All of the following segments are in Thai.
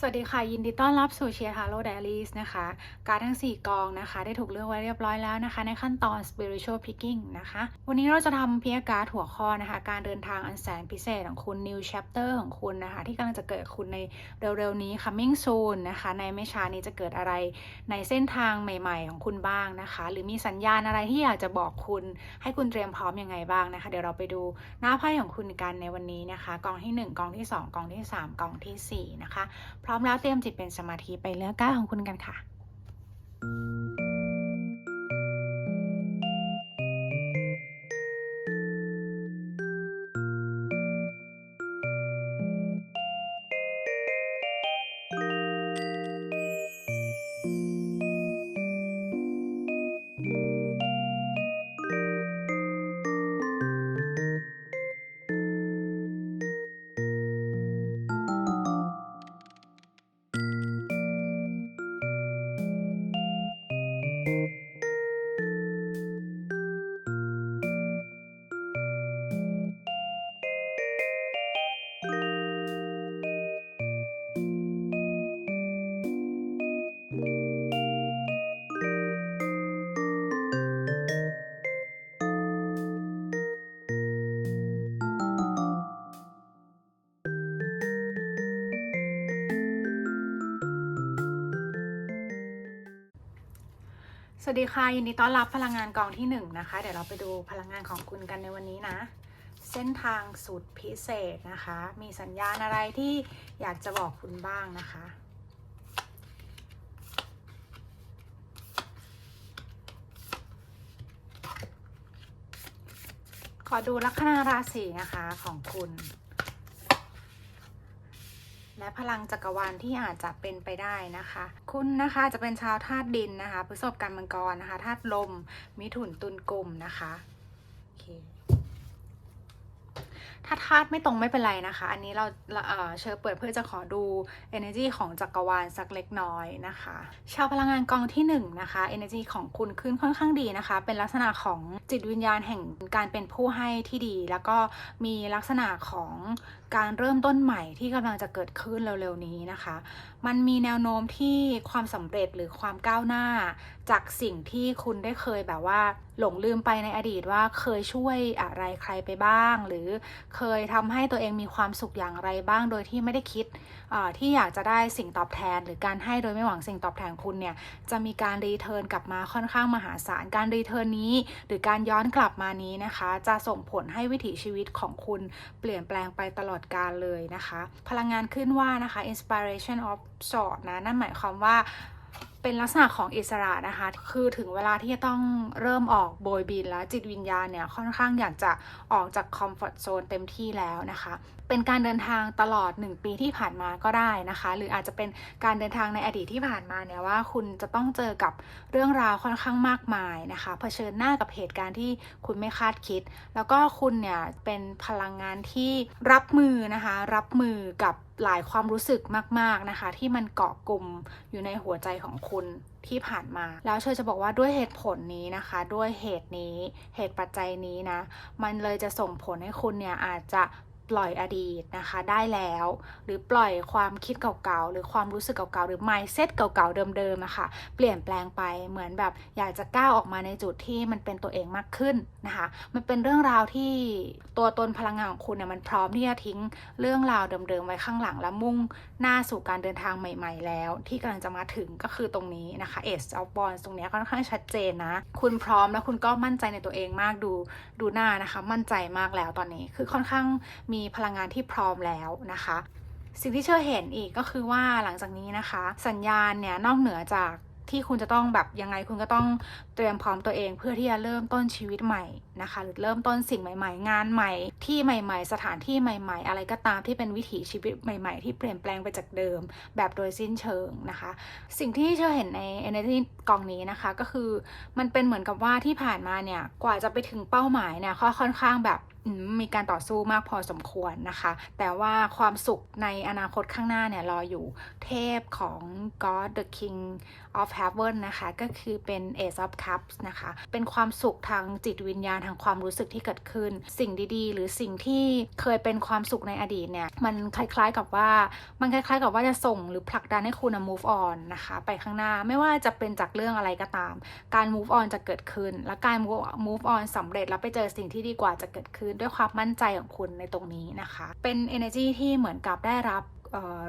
วัสดีค่ะยินดีต้อนรับสู่เชียร์ทาโร่ไดอารี่นะคะการ์ดทั้ง4กองนะคะได้ถูกเลือกไว้เรียบร้อยแล้วนะคะในขั้นตอน spiritual picking นะคะวันนี้เราจะทำพิการ์ดหัวข้อนะคะการเดินทางอันแสนพิเศษของคุณ new chapter ของคุณนะคะที่กำลังจะเกิดคุณในเร็วๆนี้ coming soon นะคะในไม่ช้านี้จะเกิดอะไรในเส้นทางใหม่ๆของคุณบ้างนะคะหรือมีสัญญาณอะไรที่อยากจะบอกคุณให้คุณเตรียมพร้อมยังไงบ้างนะคะเดี๋ยวเราไปดูหน้าไพ่ของคุณกันในวันนี้นะคะกองที่1กองที่2กองที่3กองที่4นะคะพร้อมแล้วเตรียมจิตเป็นสมาธิไปเลือกก้าของคุณกันค่ะสวัสดีค่ะยินดีต้อนรับพลังงานกองที่1นะคะเดี๋ยวเราไปดูพลังงานของคุณกันในวันนี้นะเส้นทางสุดพิเศษนะคะมีสัญญาณอะไรที่อยากจะบอกคุณบ้างนะคะขอดูลัคนาราศีนะคะของคุณและพลังจักรวาลที่อาจจะเป็นไปได้นะคะคุณนะคะจะเป็นชาวธาตุดินนะคะพฤษภกันมังกรนะคะธาตุลมมิถุนตุลกุมนะคะโอเคถ้าธาตุไม่ตรงไม่เป็นไรนะคะอันนี้เราเชิญเปิดเพื่อจะขอดู energy ของจักรวาลสักเล็กน้อยนะคะชาวพลังงานกองที่1นะคะ energy ของคุณขึ้นค่อนข้างดีนะคะเป็นลักษณะของจิตวิญญาณแห่งการเป็นผู้ให้ที่ดีแล้วก็มีลักษณะของการเริ่มต้นใหม่ที่กำลังจะเกิดขึ้นเร็วๆนี้นะคะมันมีแนวโน้มที่ความสำเร็จหรือความก้าวหน้าจากสิ่งที่คุณได้เคยแบบว่าหลงลืมไปในอดีตว่าเคยช่วยอะไรใครไปบ้างหรือเคยทำให้ตัวเองมีความสุขอย่างไรบ้างโดยที่ไม่ได้คิดที่อยากจะได้สิ่งตอบแทนหรือการให้โดยไม่หวังสิ่งตอบแทนคุณเนี่ยจะมีการรีเทิร์นกลับมาค่อนข้างมหาศาลการรีเทิร์นนี้หรือการย้อนกลับมานี้นะคะจะส่งผลให้วิถีชีวิตของคุณเปลี่ยนแปลงไปตลอดกาลเลยนะคะพลังงานขึ้นว่านะคะ inspiration of sort นะนั่นหมายความว่าเป็นลักษณะของอิสระนะคะคือถึงเวลาที่จะต้องเริ่มออกโบยบินแล้วจิตวิญญาณเนี่ยค่อนข้างอยากจะออกจากคอมฟอร์ตโซนเต็มที่แล้วนะคะเป็นการเดินทางตลอด1ปีที่ผ่านมาก็ได้นะคะหรืออาจจะเป็นการเดินทางในอดีตที่ผ่านมาเนี่ยว่าคุณจะต้องเจอกับเรื่องราวค่อนข้างมากมายนะคะเผชิญหน้ากับเหตุการณ์ที่คุณไม่คาดคิดแล้วก็คุณเนี่ยเป็นพลังงานที่รับมือนะคะรับมือกับหลายความรู้สึกมากๆนะคะที่มันเกาะกลุ่มอยู่ในหัวใจของคุณที่ผ่านมาแล้วเชอจะบอกว่าด้วยเหตุผลนี้นะคะด้วยเหตุนี้เหตุปัจจัยนี้นะมันเลยจะส่งผลให้คุณเนี่ยอาจจะปล่อยอดีตนะคะได้แล้วหรือปล่อยความคิดเก่าๆหรือความรู้สึกเก่าๆหรือ mindset เก่าๆเดิมๆอะค่ะเปลี่ยนแปลงไปเหมือนแบบอยากจะก้าวออกมาในจุดที่มันเป็นตัวเองมากขึ้นนะคะมันเป็นเรื่องราวที่ตัวตนพลังงานของคุณเนี่ยมันพร้อมที่จะทิ้งเรื่องราวเดิมๆไว้ข้างหลังและมุ่งหน้าสู่การเดินทางใหม่ๆแล้วที่กำลังจะมาถึงก็คือตรงนี้นะคะ Ace of Wands ตรงนี้ค่อนข้างชัดเจนนะคุณพร้อมแล้วคุณก็มั่นใจในตัวเองมากดูหน้านะคะมั่นใจมากแล้วตอนนี้คือค่อนข้างมีพลังงานที่พร้อมแล้วนะคะสิ่งที่เชื่อเห็นอีกก็คือว่าหลังจากนี้นะคะสัญญาณเนี่ยนอกเหนือจากที่คุณจะต้องแบบยังไงคุณก็ต้องเตรียมพร้อมตัวเองเพื่อที่จะเริ่มต้นชีวิตใหม่นะคะหรือเริ่มต้นสิ่งใหม่ๆงานใหม่ที่ใหม่ๆสถานที่ใหม่ๆอะไรก็ตามที่เป็นวิถีชีวิตใหม่ๆที่เปลี่ยนแปลงไปจากเดิมแบบโดยสิ้นเชิงนะคะสิ่งที่เชื่อเห็นใน energy กองนี้นะคะก็คือมันเป็นเหมือนกับว่าที่ผ่านมาเนี่ยกว่าจะไปถึงเป้าหมายเนี่ยค่อนข้างแบบ มีการต่อสู้มากพอสมควรนะคะแต่ว่าความสุขในอนาคตข้างหน้าเนี่ยรออยู่เทพของ God the King of Heaven นะคะก็คือเป็น Ace of Cups นะคะเป็นความสุขทางจิตวิญญาณทางความรู้สึกที่เกิดขึ้นสิ่งดีๆหรือสิ่งที่เคยเป็นความสุขในอดีตเนี่ยมันคล้ายๆกับว่าจะส่งหรือผลักดันให้คุณ move on นะคะไปข้างหน้าไม่ว่าจะเป็นจากเรื่องอะไรก็ตามการ move on จะเกิดขึ้นและการ move on สำเร็จแล้วไปเจอสิ่งที่ดีกว่าจะเกิดขึ้นด้วยความมั่นใจของคุณในตรงนี้นะคะเป็น energy ที่เหมือนกับได้รับ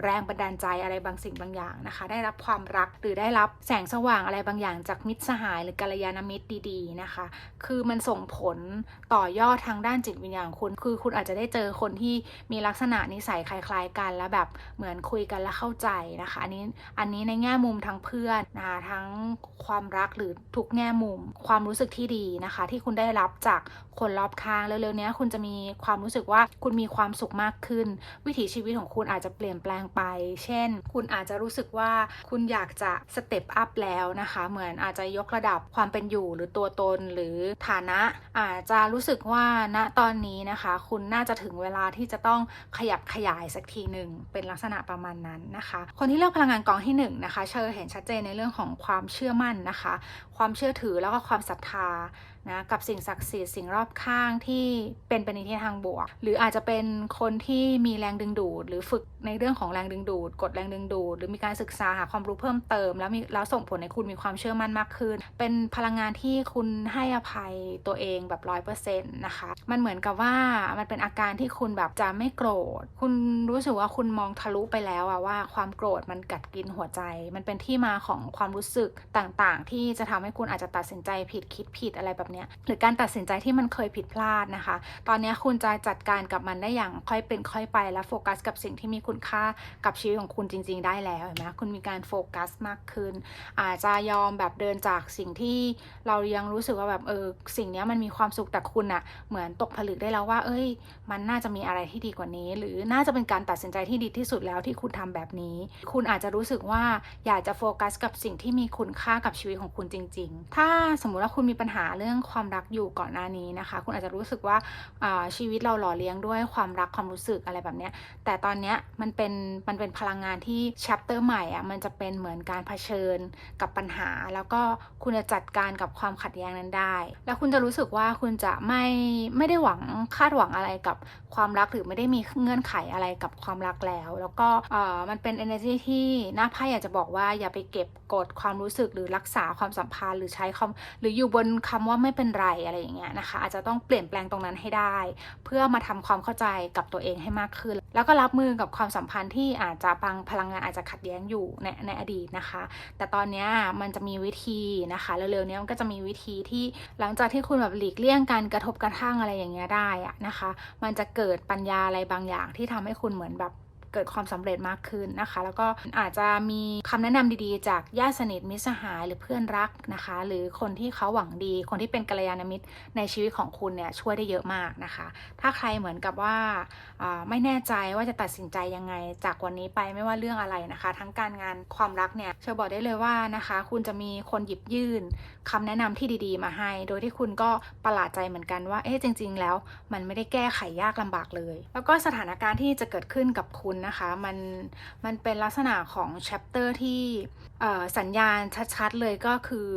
แรงบันดาลใจอะไรบางสิ่งบางอย่างนะคะได้รับความรักหรือได้รับแสงสว่างอะไรบางอย่างจากมิตรสหายหรือกัลยาณมิตรดีๆนะคะคือมันส่งผลต่อยอดทางด้านจิตวิญญาณของคุณคือคุณอาจจะได้เจอคนที่มีลักษณะนิสัยคล้ายๆกันแล้วแบบเหมือนคุยกันและเข้าใจนะคะอันนี้ในแง่มุมทั้งเพื่อนนะคะทั้งความรักหรือทุกแง่มุมความรู้สึกที่ดีนะคะที่คุณได้รับจากคนรอบข้างเร็วๆนี้คุณจะมีความรู้สึกว่าคุณมีความสุขมากขึ้นวิถีชีวิตของคุณอาจจะเปลี่ยนแปลงไปเช่นคุณอาจจะรู้สึกว่าคุณอยากจะสเต็ปอัพแล้วนะคะเหมือนอาจจะยกระดับความเป็นอยู่หรือตัวตนหรือฐานะอาจจะรู้สึกว่าณตอนนี้นะคะคุณน่าจะถึงเวลาที่จะต้องขยับขยายสักทีหนึ่งเป็นลักษณะประมาณนั้นนะคะคนที่เลือกพลังงานกองที่1นะคะเชอเห็นชัดเจนในเรื่องของความเชื่อมั่นนะคะความเชื่อถือแล้วก็ความศรัทธานะกับสิ่งศักดิ์สิทธิ์สิ่งรอบข้างที่เป็นไปในทิศทางบวกหรืออาจจะเป็นคนที่มีแรงดึงดูดหรือฝึกในเรื่องของแรงดึงดูดกดแรงดึงดูดหรือมีการศึกษาหาความรู้เพิ่มเติมแล้วส่งผลให้คุณมีความเชื่อมั่นมากขึ้นเป็นพลังงานที่คุณให้อภัยตัวเองแบบ100%นะคะมันเหมือนกับว่ามันเป็นอาการที่คุณแบบจะไม่โกรธคุณรู้สึกว่าคุณมองทะลุไปแล้วอะว่าความโกรธมันกัดกินหัวใจมันเป็นที่มาของความรู้สึกต่างๆที่จะทำให้คุณอาจจะตัดสินใจผิดคิดผิดอะไรแบบหรือการตัดสินใจที่มันเคยผิดพลาดนะคะตอนนี้คุณจะจัดการกับมันได้อย่างค่อยเป็นค่อยไปและโฟกัสกับสิ่งที่มีคุณค่ากับชีวิตของคุณจริงๆได้แล้วเห็นไหมคุณมีการโฟกัสมากขึ้นอาจจะยอมแบบเดินจากสิ่งที่เรายังรู้สึกว่าแบบสิ่งนี้มันมีความสุขแต่คุณอะเหมือนตกผลึกได้แล้วว่ามันน่าจะมีอะไรที่ดีกว่านี้หรือน่าจะเป็นการตัดสินใจที่ดีที่สุดแล้วที่คุณทำแบบนี้คุณอาจจะรู้สึกว่าอยากจะโฟกัสกับสิ่งที่มีคุณค่ากับชีวิตของคุณจริงๆถ้าสมมุติว่าคุณมีปัญหาเรื่องความรักอยู่ก่อนหน้านี้นะคะคุณอาจจะรู้สึกว่าชีวิตเราหล่อเลี้ยงด้วยความรักความรู้สึกอะไรแบบนี้แต่ตอนนี้มันเป็นพลังงานที่ chapter ใหม่อ่ะมันจะเป็นเหมือนการเผชิญกับปัญหาแล้วก็คุณจะจัดการกับความขัดแย้งนั้นได้แล้วคุณจะรู้สึกว่าคุณจะไม่ได้คาดหวังอะไรกับความรักหรือไม่ได้มีเงื่อนไขอะไรกับความรักแล้วก็มันเป็น energy ที่หน้าไพ่อยากจะบอกว่าอย่าไปเก็บกดความรู้สึกหรือรักษาความสัมพันธ์หรือใช้หรืออยู่บนคำว่าไม่เป็นไรอะไรอย่างเงี้ยนะคะอาจจะต้องเปลี่ยนแปลงตรงนั้นให้ได้เพื่อมาทำความเข้าใจกับตัวเองให้มากขึ้นแล้วก็รับมือกับความสัมพันธ์ที่อาจจะบางพลังงานอาจจะขัดแย้งอยู่ในอดีตนะคะแต่ตอนนี้มันจะมีวิธีนะคะเร็วๆนี้มันก็จะมีวิธีที่หลังจากที่คุณแบบหลีกเลี่ยงการกระทบกระทั่งอะไรอย่างเงี้ยได้อะนะคะมันจะเกิดปัญญาอะไรบางอย่างที่ทำให้คุณเหมือนแบบเกิดความสำเร็จมากขึ้นนะคะแล้วก็อาจจะมีคำแนะนำดีๆจากญาติสนิทมิตรสหายหรือเพื่อนรักนะคะหรือคนที่เขาหวังดีคนที่เป็นกัลยาณมิตรในชีวิตของคุณเนี่ยช่วยได้เยอะมากนะคะถ้าใครเหมือนกับว่าไม่แน่ใจว่าจะตัดสินใจยังไงจากวันนี้ไปไม่ว่าเรื่องอะไรนะคะทั้งการงานความรักเนี่ยเชอบอกได้เลยว่านะคะคุณจะมีคนหยิบยื่นคำแนะนำที่ดีๆมาให้โดยที่คุณก็ประหลาดใจเหมือนกันว่าจริงๆแล้วมันไม่ได้แก้ไขยากลำบากเลยแล้วก็สถานการณ์ที่จะเกิดขึ้นกับคุณนะคะมันเป็นลักษณะของ chapter ที่สัญญาณชัดๆเลยก็คือ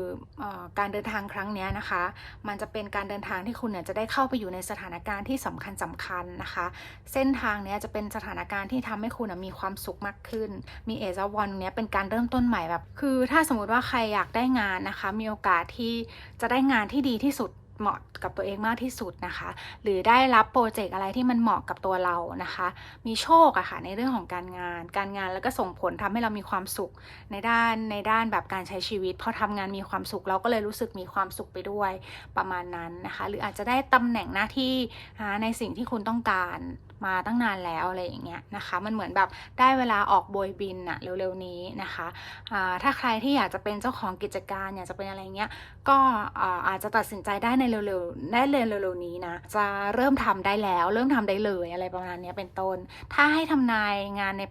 การเดินทางครั้งนี้นะคะมันจะเป็นการเดินทางที่คุณเนี่ยจะได้เข้าไปอยู่ในสถานการณ์ที่สำคัญนะคะเส้นทางเนี้ยจะเป็นสถานการณ์ที่ทำให้คุณมีความสุขมากขึ้นมีเอซาวอนเนี้ยเป็นการเริ่มต้นใหม่แบบคือถ้าสมมติว่าใครอยากได้งานนะคะมีโอกาสที่จะได้งานที่ดีที่สุดเหมาะกับตัวเองมากที่สุดนะคะหรือได้รับโปรเจกต์อะไรที่มันเหมาะกับตัวเรานะคะมีโชคอะค่ะในเรื่องของการงานแล้วก็ส่งผลทำให้เรามีความสุขในด้านแบบการใช้ชีวิตพอทำงานมีความสุขเราก็เลยรู้สึกมีความสุขไปด้วยประมาณนั้นนะคะหรืออาจจะได้ตำแหน่งหน้าที่ในสิ่งที่คุณต้องการ มาตั้งนานแล้วอะไรอย่างเงี้ยนะคะมันเหมือนแบบได้เวลาออกโบยบินอะเร็วๆนี้นะคะถ้าใครที่อยากจะเป็นเจ้าของกิจการอยากจะเป็นอะไรเงี้ยก็อาจจะตัดสินใจได้ในเร็วๆได้เลยเร็วๆนี้นะจะเริ่มทำได้แล้วเริ่มทำได้เลยอะไรประมาณนี้เป็นต้นถ้าให้ทำนายงานใน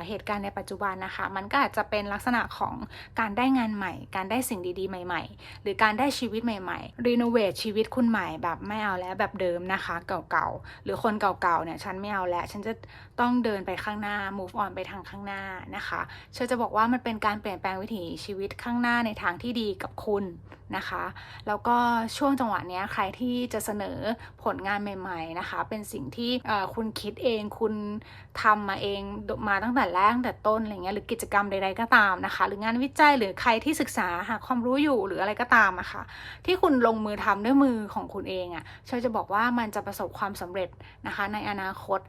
เหตุการณ์ในปัจจุบันนะคะมันก็อาจจะเป็นลักษณะของการได้งานใหม่การได้สิ่งดีๆใหม่ๆหรือการได้ชีวิตใหม่ๆรีโนเวทชีวิตคุณใหม่แบบไม่เอาแล้วแบบเดิมนะคะเก่าๆหรือคนเก่าๆเนี่ยฉันไม่เอาแล้วฉันจะต้องเดินไปข้างหน้า move on ไปทางข้างหน้านะคะเชื่อจะบอกว่ามันเป็นการเปลี่ยนแปลงวิถีชีวิตข้างหน้าในทางที่ดีกับคุณนะคะแล้วก็ช่วงจังหวะนี้ใครที่จะเสนอผลงานใหม่ๆนะคะเป็นสิ่งที่คุณคิดเองคุณทำมาเองมาตั้งแต่แรกตั้งแต่ต้นอะไรเงี้ยหรือกิจกรรมใดๆก็ตามนะคะหรืองานวิจัยหรือใครที่ศึกษาหาความรู้อยู่หรืออะไรก็ตามอะค่ะที่คุณลงมือทำด้วยมือของคุณเองอะเชยจะบอกว่ามันจะประสบความสำเร็จนะคะในอนาคต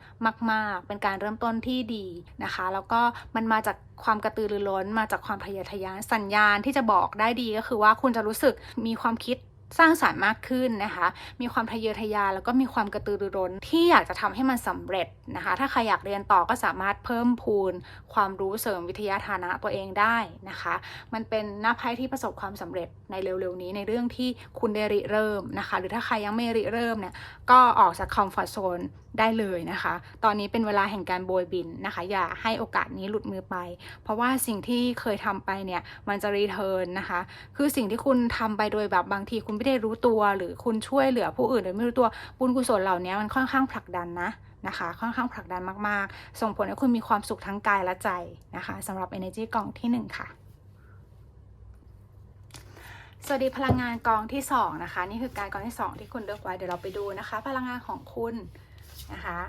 มากๆเป็นการเริ่มต้นที่ดีนะคะแล้วก็มันมาจากความกระตือรือร้นมาจากความทะเยอทะยานสัญญาณที่จะบอกได้ดีก็คือว่าคุณจะรู้สึกมีความคิดสร้างสรรค์มากขึ้นนะคะมีความทะเยอทะยานแล้วก็มีความกระตือรือร้นที่อยากจะทำให้มันสำเร็จนะคะถ้าใครอยากเรียนต่อก็สามารถเพิ่มพูนความรู้เสริมวิทยาฐานะตัวเองได้นะคะมันเป็นหน้าไพ่ที่ประสบความสำเร็จในเร็วๆนี้ในเรื่องที่คุณได้ริเริ่มนะคะหรือถ้าใครยังไม่ริเริ่มเนี่ยก็ออกจากคอมฟอร์ทโซนได้เลยนะคะตอนนี้เป็นเวลาแห่งการโบยบินนะคะอย่าให้โอกาสนี้หลุดมือไปเพราะว่าสิ่งที่เคยทำไปเนี่ยมันจะรีเทิร์นนะคะคือสิ่งที่คุณทำไปโดยแบบบางทีคุณไม่ได้รู้ตัวหรือคุณช่วยเหลือผู้อื่นโดยไม่รู้ตัวบุญกุศลเหล่านี้มันค่อนข้างผลักดันนะคะค่อนข้างผลักดันมากๆส่งผลให้คุณมีความสุขทั้งกายและใจนะคะสำหรับ Energy กองที่1ค่ะสวัสดีพลังงานกองที่2นะคะนี่คือการกองที่2ที่คุณเลือกไว้เดี๋ยวเราไปดูนะคะพลังงานของคุณนะคะ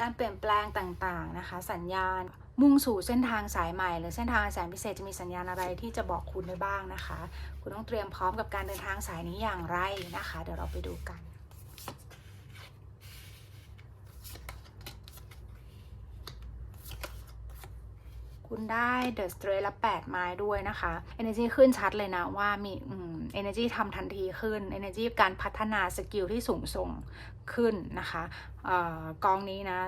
การเปลี่ยนแปลงต่างๆนะคะสัญญาณมุ่งสู่เส้นทางสายใหม่หรือเส้นทางแสนพิเศษจะมีสัญญาณอะไรที่จะบอกคุณได้บ้างนะคะคุณต้องเตรียมพร้อมกับการเดินทางสายนี้อย่างไรนะคะเดี๋ยวเราไปดูกันคุณได้ The Stress และ 8 ไม้ด้วยนะคะ Energy ขึ้นชัดเลยนะว่ามี Energy ทำทันทีขึ้น Energy การพัฒนาสกิลที่สูงส่งขึ้นนะคะกองนี้นะ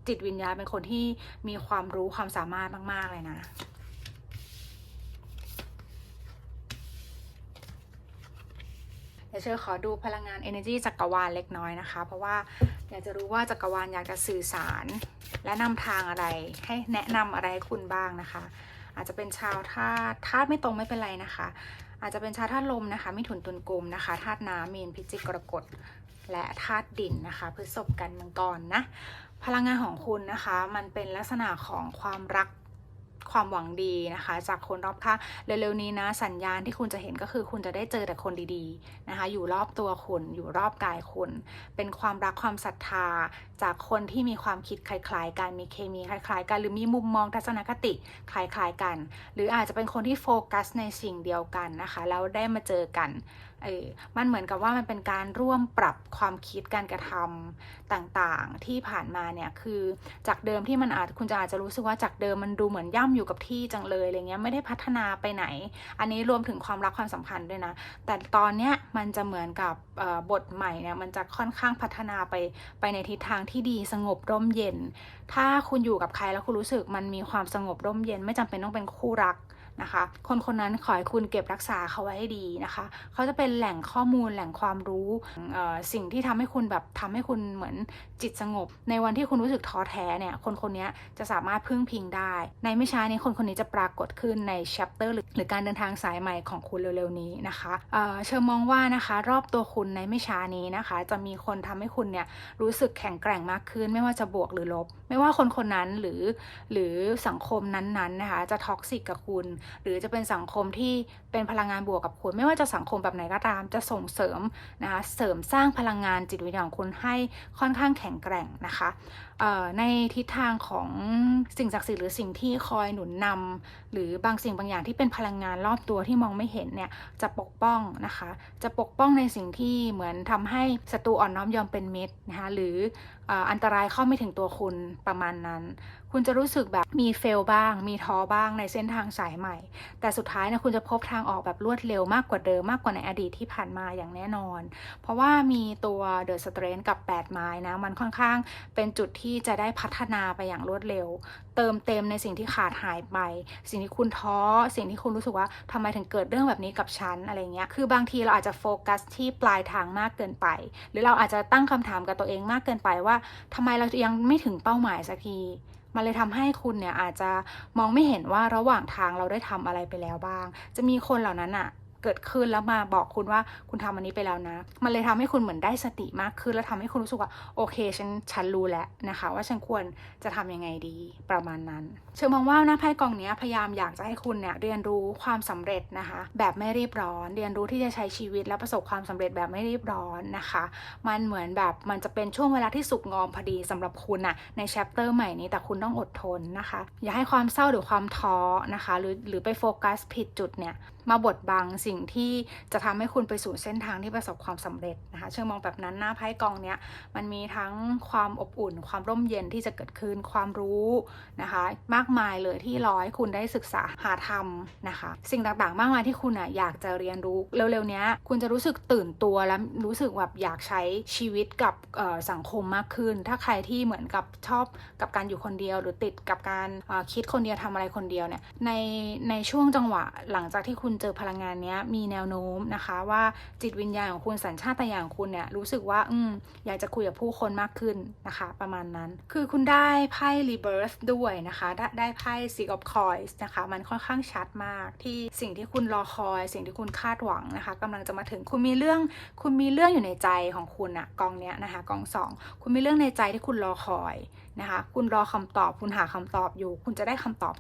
จิตวิญญาณเป็นคนที่มีความรู้ความสามารถมากๆเลยนะเดี๋ยวเชอขอดูพลังงาน Energy จักรวาลเล็กน้อยนะคะเพราะว่าอยากจะรู้ว่าจักรวาลอยากจะสื่อสารและนำทางอะไรให้แนะนำอะไรคุณบ้างนะคะอาจจะเป็นชาวธาตุไม่ตรงไม่เป็นไรนะคะอาจจะเป็นชาวธาตุลมนะคะมิถุนตุลกุมนะคะธาตุน้ำมีนพิจิกกรกฎและธาตุดินนะคะพฤษภกันมังกรนะพลังงานของคุณนะคะมันเป็นลักษณะของความรักความหวังดีนะคะจากคนรอบข้างเร็วๆนี้นะสัญญาณที่คุณจะเห็นก็คือคุณจะได้เจอแต่คนดีๆนะคะอยู่รอบตัวคุณอยู่รอบกายคุณเป็นความรักความศรัทธาจากคนที่มีความคิดคล้ายๆกันมีเคมีคล้ายๆกันหรือมีมุมมองทัศนคติคล้ายๆกันหรืออาจจะเป็นคนที่โฟกัสในสิ่งเดียวกันนะคะแล้วได้มาเจอกันมันเหมือนกับว่ามันเป็นการร่วมปรับความคิดการกระทำต่างๆที่ผ่านมาเนี่ยคือจากเดิมที่มันคุณจะอาจจะรู้สึกว่าจากเดิมมันดูเหมือนย่ำอยู่กับที่จังเลยอะไรเงี้ยไม่ได้พัฒนาไปไหนอันนี้รวมถึงความรักความสัมพันธ์ด้วยนะแต่ตอนเนี้ยมันจะเหมือนกับบทใหม่เนี่ยมันจะค่อนข้างพัฒนาไปในทิศทางที่ดีสงบร่มเย็นถ้าคุณอยู่กับใครแล้วคุณรู้สึกมันมีความสงบร่มเย็นไม่จำเป็นต้องเป็นคู่รักนะคะคนนั้นขอให้คุณเก็บรักษาเขาไว้ให้ดีนะคะเขาจะเป็นแหล่งข้อมูลแหล่งความรู้สิ่งที่ทำให้คุณแบบทำให้คุณเหมือนจิตสงบในวันที่คุณรู้สึกท้อแท้เนี่ยคนนี้จะสามารถพึ่งพิงได้ในไม่ช้านี้คนนี้จะปรากฏขึ้นใน chapter หรือการเดินทางสายใหม่ของคุณเร็วๆนี้นะคะเชิญมองว่านะคะรอบตัวคุณในไม่ช้านี้นะคะจะมีคนทำให้คุณเนี่ยรู้สึกแข็งแกร่งมากขึ้นไม่ว่าจะบวกหรือลบไม่ว่าคนนั้นหรือสังคมนั้นๆนะคะจะท็อกซิกกับคุณหรือจะเป็นสังคมที่เป็นพลังงานบวกกับคุณไม่ว่าจะสังคมแบบไหนก็ตามจะส่งเสริมนะคะเสริมสร้างพลังงานจิตวิญญาณของคุณให้ค่อนข้างแข็งแกร่งนะคะในทิศทางของสิ่งศักดิ์สิทธิ์หรือสิ่งที่คอยหนุนนำหรือบางสิ่งบางอย่างที่เป็นพลังงานรอบตัวที่มองไม่เห็นเนี่ยจะปกป้องนะคะจะปกป้องในสิ่งที่เหมือนทำให้ศัตรูอ่อนน้อมยอมเป็นมิตรนะคะหรืออันตรายเข้าไม่ถึงตัวคุณประมาณนั้นคุณจะรู้สึกแบบมีเฟลบ้างมีท้อบ้างในเส้นทางสายใหม่แต่สุดท้ายนะคุณจะพบทางออกแบบรวดเร็วมากกว่าเดิมมากกว่าในอดีตที่ผ่านมาอย่างแน่นอนเพราะว่ามีตัว The Strength กับ8 ไม้นะมันค่อนข้างเป็นจุดที่ ที่จะได้พัฒนาไปอย่างรวดเร็วเติมเต็มในสิ่งที่ขาดหายไปสิ่งที่คุณท้อสิ่งที่คุณรู้สึกว่าทำไมถึงเกิดเรื่องแบบนี้กับฉันอะไรเงี้ยคือบางทีเราอาจจะโฟกัสที่ปลายทางมากเกินไปหรือเราอาจจะตั้งคำถามกับตัวเองมากเกินไปว่าทำไมเรายังไม่ถึงเป้าหมายสักทีมันเลยทำให้คุณเนี่ยอาจจะมองไม่เห็นว่าระหว่างทางเราได้ทำอะไรไปแล้วบ้างจะมีคนเหล่านั้นอะเกิดขึ้นแล้วมาบอกคุณว่าคุณทำอันนี้ไปแล้วนะมันเลยทำให้คุณเหมือนได้สติมากขึ้นแล้วทำให้คุณรู้สึกว่าโอเคฉันรู้แล้วนะคะว่าฉันควรจะทำยังไงดีประมาณนั้นเชื่อมองว่าหน้าไพ่กองนี้พยายามอยากจะให้คุณเนี่ยเรียนรู้ความสำเร็จนะคะแบบไม่รีบร้อนเรียนรู้ที่จะใช้ชีวิตและประสบความสำเร็จแบบไม่รีบร้อนนะคะมันเหมือนแบบมันจะเป็นช่วงเวลาที่สุกงอมพอดีสำหรับคุณอะในแชปเตอร์ใหม่นี้แต่คุณต้องอดทนนะคะอย่าให้ความเศร้าหรือความท้อนะคะหรือไปโฟกัสผิดจุดเนี่ยมาบดบังสิ่งที่จะทำให้คุณไปสู่เส้นทางที่ประสบความสำเร็จนะคะเชื่อมองแบบนั้นหน้าไพ่กองเนี้ยมันมีทั้งความอบอุ่นความร่มเย็นที่จะเกิดขึ้นความรู้นะคะมากมายเลยที่รอให้คุณได้ศึกษาหาทำนะคะสิ่งต่างๆมากมายที่คุณอยากจะเรียนรู้เร็วๆนี้คุณจะรู้สึกตื่นตัวและรู้สึกแบบอยากใช้ชีวิตกับสังคมมากขึ้นถ้าใครที่เหมือนกับชอบกับการอยู่คนเดียวหรือติดกับการคิดคนเดียวทำอะไรคนเดียวเนี่ยในช่วงจังหวะหลังจากที่คุณเจอพลังงานนี้มีแนวโน้มนะคะว่าจิตวิญญาณของคุณสัญชาตญาณของคุณเนี่ยรู้สึกว่าอยากจะคุยกับผู้คนมากขึ้นนะคะประมาณนั้นคือคุณได้ไพ่ Rebirth ด้วยนะคะได้ไพ่ Six of Coins นะคะมันค่อนข้างชัดมากที่สิ่งที่คุณรอคอยสิ่งที่คุณคาดหวังนะคะกำลังจะมาถึงคุณมีเรื่องอยู่ในใจของคุณอะกองเนี้ยนะคะกอง2คุณมีเรื่องในใจที่คุณรอคอยนะคะคุณรอคำตอบคุณหาคำตอบอยู่คุณจะได้คำตอบ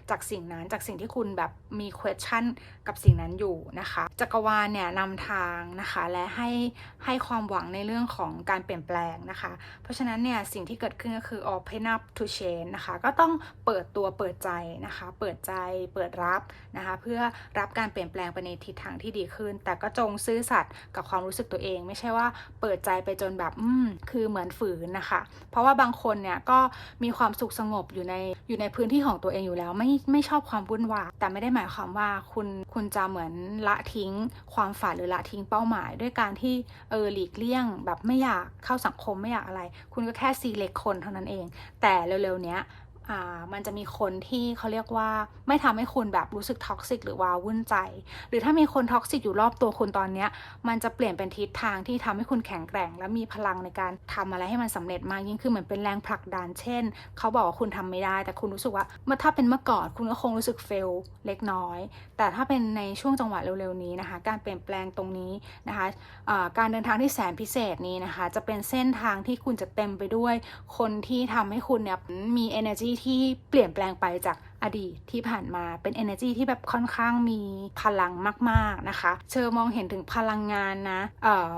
จากสิ่งนั้นจากสิ่งที่คุณแบบมี question กับสิ่งนั้นอยู่นะคะจักรวาลเนี่ยนำทางนะคะและให้ความหวังในเรื่องของการเปลี่ยนแปลงนะคะเพราะฉะนั้นเนี่ยสิ่งที่เกิดขึ้นก็คือ open up to change นะคะก็ต้องเปิดตัวเปิดใจนะคะเปิดใจเปิดรับนะคะเพื่อรับการเปลี่ยนแปลงไปในทิศทางที่ดีขึ้นแต่ก็จงซื่อสัตย์กับความรู้สึกตัวเองไม่ใช่ว่าเปิดใจไปจนแบบคือเหมือนฝืนนะคะเพราะว่าบางคนเนี่ยก็มีความสุขสงบอยู่ในพื้นที่ของตัวเองอยู่แล้วไม่ชอบความวุ่นวายแต่ไม่ได้หมายความว่าคุณจะเหมือนละทิ้งความฝันหรือละทิ้งเป้าหมายด้วยการที่หลีกเลี่ยงแบบไม่อยากเข้าสังคมไม่อยากอะไรคุณก็แค่selectคนเท่านั้นเองแต่เร็วๆเนี้ยมันจะมีคนที่เขาเรียกว่าไม่ทำให้คุณแบบรู้สึกท็อกซิกหรือว้าวุ่นใจหรือถ้ามีคนท็อกซิกอยู่รอบตัวคุณตอนนี้มันจะเปลี่ยนเป็นทิศทางที่ทำให้คุณแข็งแกร่งและมีพลังในการทำอะไรให้มันสำเร็จมากยิ่งขึ้นเหมือนเป็นแรงผลักดันเช่นเขาบอกว่าคุณทำไม่ได้แต่คุณรู้สึกว่าถ้าเป็นเมื่อก่อนคุณก็คงรู้สึกเฟลเล็กน้อยแต่ถ้าเป็นในช่วงจังหวะเร็วๆนี้นะคะการเปลี่ยนแปลงตรงนี้นะคะการเดินทางที่แสนพิเศษนี้นะคะจะเป็นเส้นทางที่คุณจะเต็มไปด้วยคนที่ทำให้คุณเนี่ยมี energy ที่เปลี่ยนแปลงไปจากอดีตที่ผ่านมาเป็น energy ที่แบบค่อนข้างมีพลังมากๆนะคะเชอมองเห็นถึงพลังงานนะ